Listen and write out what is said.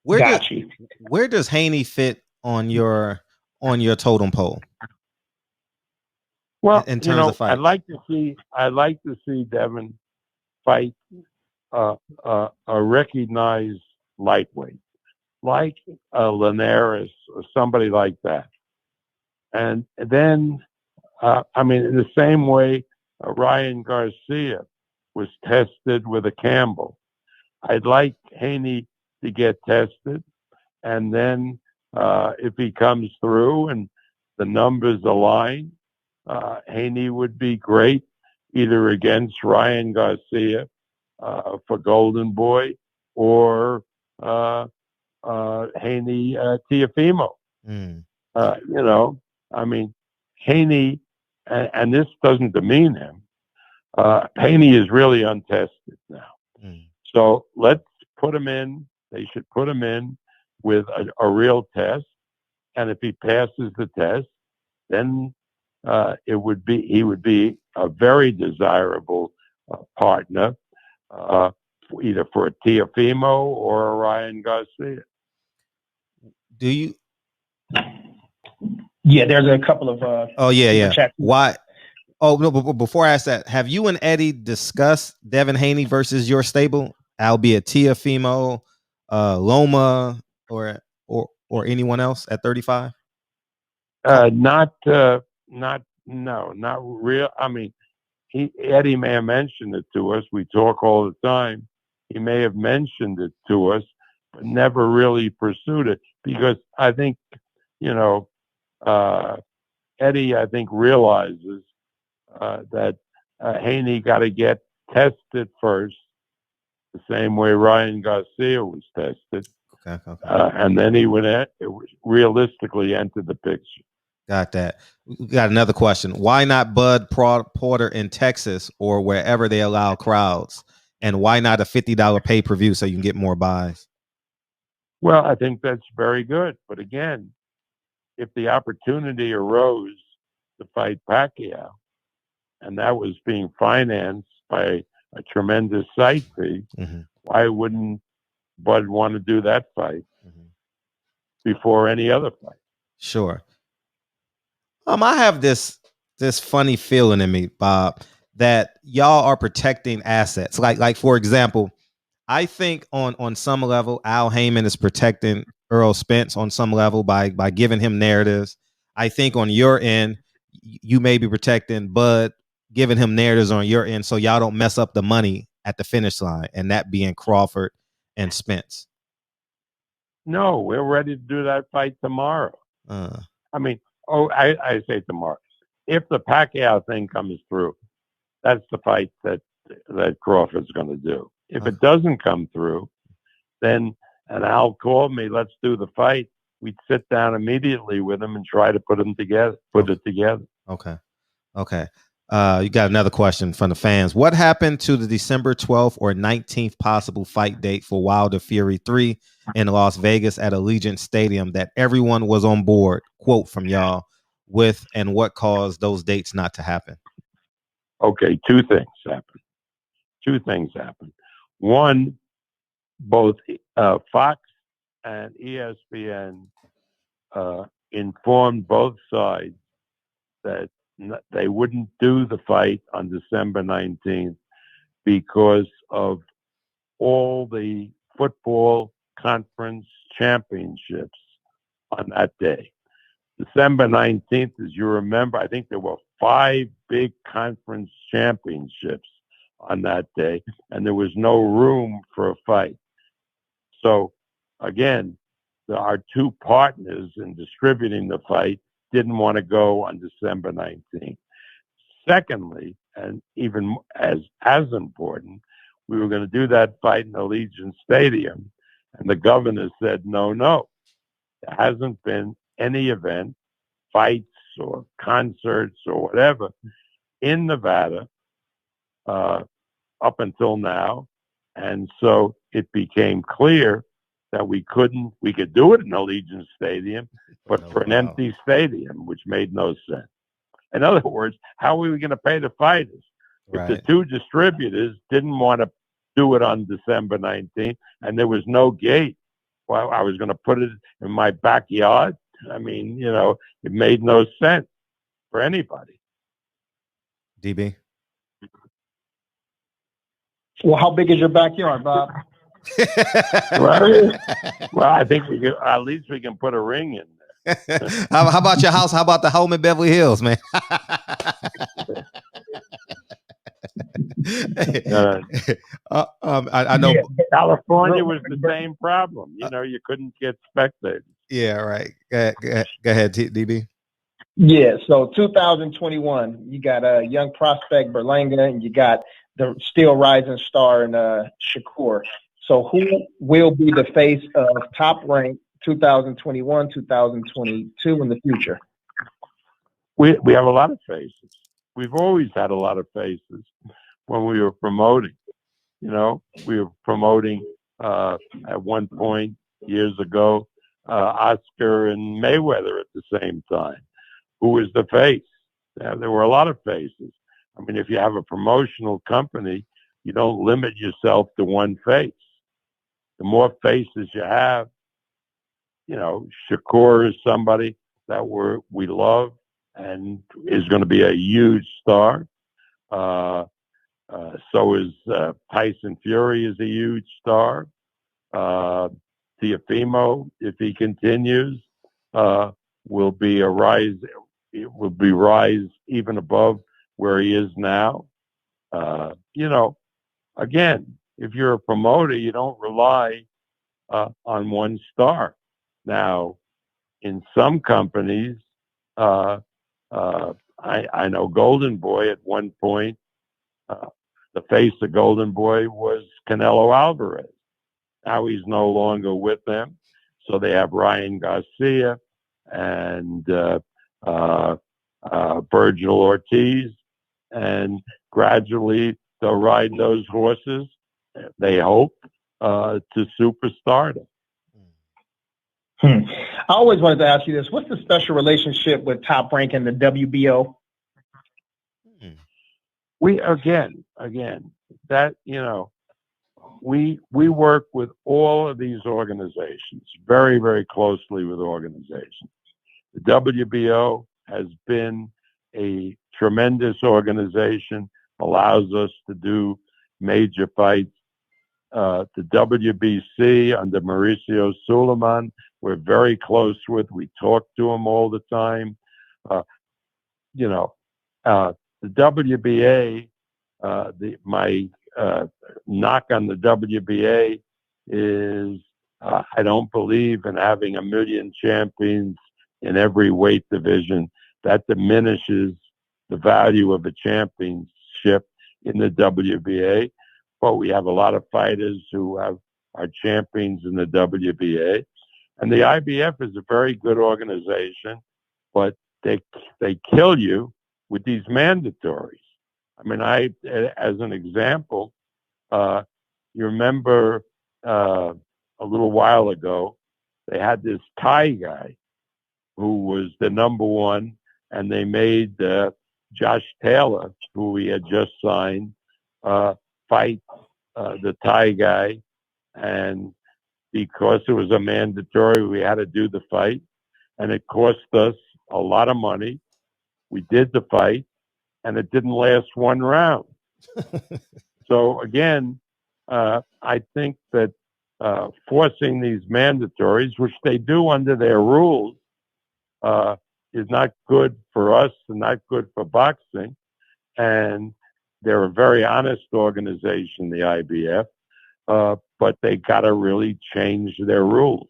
Where does Got you. where does Haney fit on your totem pole Well, in terms of fights? I'd like to see Devin fight a recognized lightweight, like Linares or somebody like that. And then, I mean, in the same way, Ryan Garcia was tested with a Campbell. I'd like Haney to get tested, and then if he comes through and the numbers align, Haney would be great either against Ryan Garcia for Golden Boy or uh, Haney Tiafimo. Mm, You know, I mean, Haney, and this doesn't demean him. Haney is really untested now. mm. So let's put him in. They should put him in with a real test, and if he passes the test, then he would be a very desirable partner, uh, either for a Tiafimo or a Ryan Garcia. Do you? Yeah, there's a couple of Oh yeah, super yeah. chats. Why? Oh no! But before I ask that, have you and Eddie discussed Devin Haney versus your stable, albeit Tiafimo, Loma, or anyone else at 35? Not no, not real. I mean, Eddie may have mentioned it to us. We talk all the time. He may have mentioned it to us, but never really pursued it because I think you know uh, Eddie. I think realizes that Haney got to get tested first, the same way Ryan Garcia was tested, Okay. and then he would realistically enter the picture. Got that. We got another question. Why not Bud Porter in Texas or wherever they allow crowds? And why not a $50 pay per view so you can get more buys? Well, I think that's very good. But again, if the opportunity arose to fight Pacquiao, and that was being financed by a tremendous site fee, Mm-hmm. why wouldn't Bud want to do that fight before any other fight? Sure. I have this funny feeling in me, Bob, that y'all are protecting assets. Like for example, I think on some level, Al Heyman is protecting Earl Spence on some level by giving him narratives. I think on your end, you may be protecting Bud, giving him narratives on your end, so y'all don't mess up the money at the finish line, and that being Crawford and Spence. No, we're ready to do that fight tomorrow. Uh, I mean, I say tomorrow. If the Pacquiao thing comes through, that's the fight that Crawford's going to do. If it doesn't come through, then and Al called me, let's do the fight. We'd sit down immediately with him and try to put it together. okay. You got another question from the fans. What happened to the December 12th or 19th possible fight date for Wilder Fury 3 in Las Vegas at Allegiant Stadium that everyone was on board, quote from y'all, with, and what caused those dates not to happen? Okay, two things happened. One, both Fox and ESPN informed both sides that they wouldn't do the fight on December 19th because of all the football conference championships on that day. December 19th, as you remember, I think there were 5 big conference championships on that day, and there was no room for a fight. So, again, our two partners in distributing the fight didn't want to go on December 19th. Secondly, and even as important, we were going to do that fight in Allegiant Stadium, and the governor said, no. There hasn't been any event, fights or concerts or whatever in Nevada up until now. And so it became clear that we could do it in Allegiant Stadium, but for an empty stadium, which made no sense. In other words, how are we going to pay the fighters? If the two distributors didn't want to do it on December 19th and there was no gate, Well, I was going to put it in my backyard. I mean, it made no sense for anybody. DB. Well, how big is your backyard, Bob? Well, I think at least we can put a ring in there. How about your house? How about the home in Beverly Hills, man? I know California was the same problem. You couldn't get spectators. Yeah, right. Go ahead, DB. Yeah, so 2021, you got a young prospect Berlanga, and you got the still rising star in Shakur. So who will be the face of Top Rank 2021, 2022 in the future? We have a lot of faces. We've always had a lot of faces when we were promoting. We were promoting at one point years ago Oscar and Mayweather at the same time. Who was the face? There were a lot of faces. I mean, if you have a promotional company, you don't limit yourself to one face. The more faces you have, Shakur is somebody that we love and is going to be a huge star. So is Tyson Fury is a huge star. Teofimo, if he continues, will be a rise. It will be rise even above where he is now. Again, if you're a promoter, you don't rely on one star. Now, in some companies, I know Golden Boy at one point, the face of Golden Boy was Canelo Alvarez. Now he's no longer with them. So they have Ryan Garcia and Virgil Ortiz, and gradually they'll ride those horses, they hope, to superstardom. I always wanted to ask you this. What's the special relationship with Top Rank and the WBO? We again that we work with all of these organizations very, very closely with organizations. The WBO has been a tremendous organization, allows us to do major fights. The WBC under Mauricio Suleiman, we're very close with. We talk to him all the time. The WBA, my knock on the WBA is I don't believe in having a million champions in every weight division. That diminishes the value of a championship in the WBA. But we have a lot of fighters who are champions in the WBA. And the IBF is a very good organization, but they kill you with these mandatories. I mean, as an example, you remember a little while ago, they had this Thai guy who was the number one, and they made Josh Taylor, who we had just signed, fight the Thai guy. And because it was a mandatory, we had to do the fight. And it cost us a lot of money. We did the fight, and it didn't last one round. So again, I think that forcing these mandatories, which they do under their rules, is not good for us and not good for boxing. And they're a very honest organization, the IBF, but they got to really change their rules.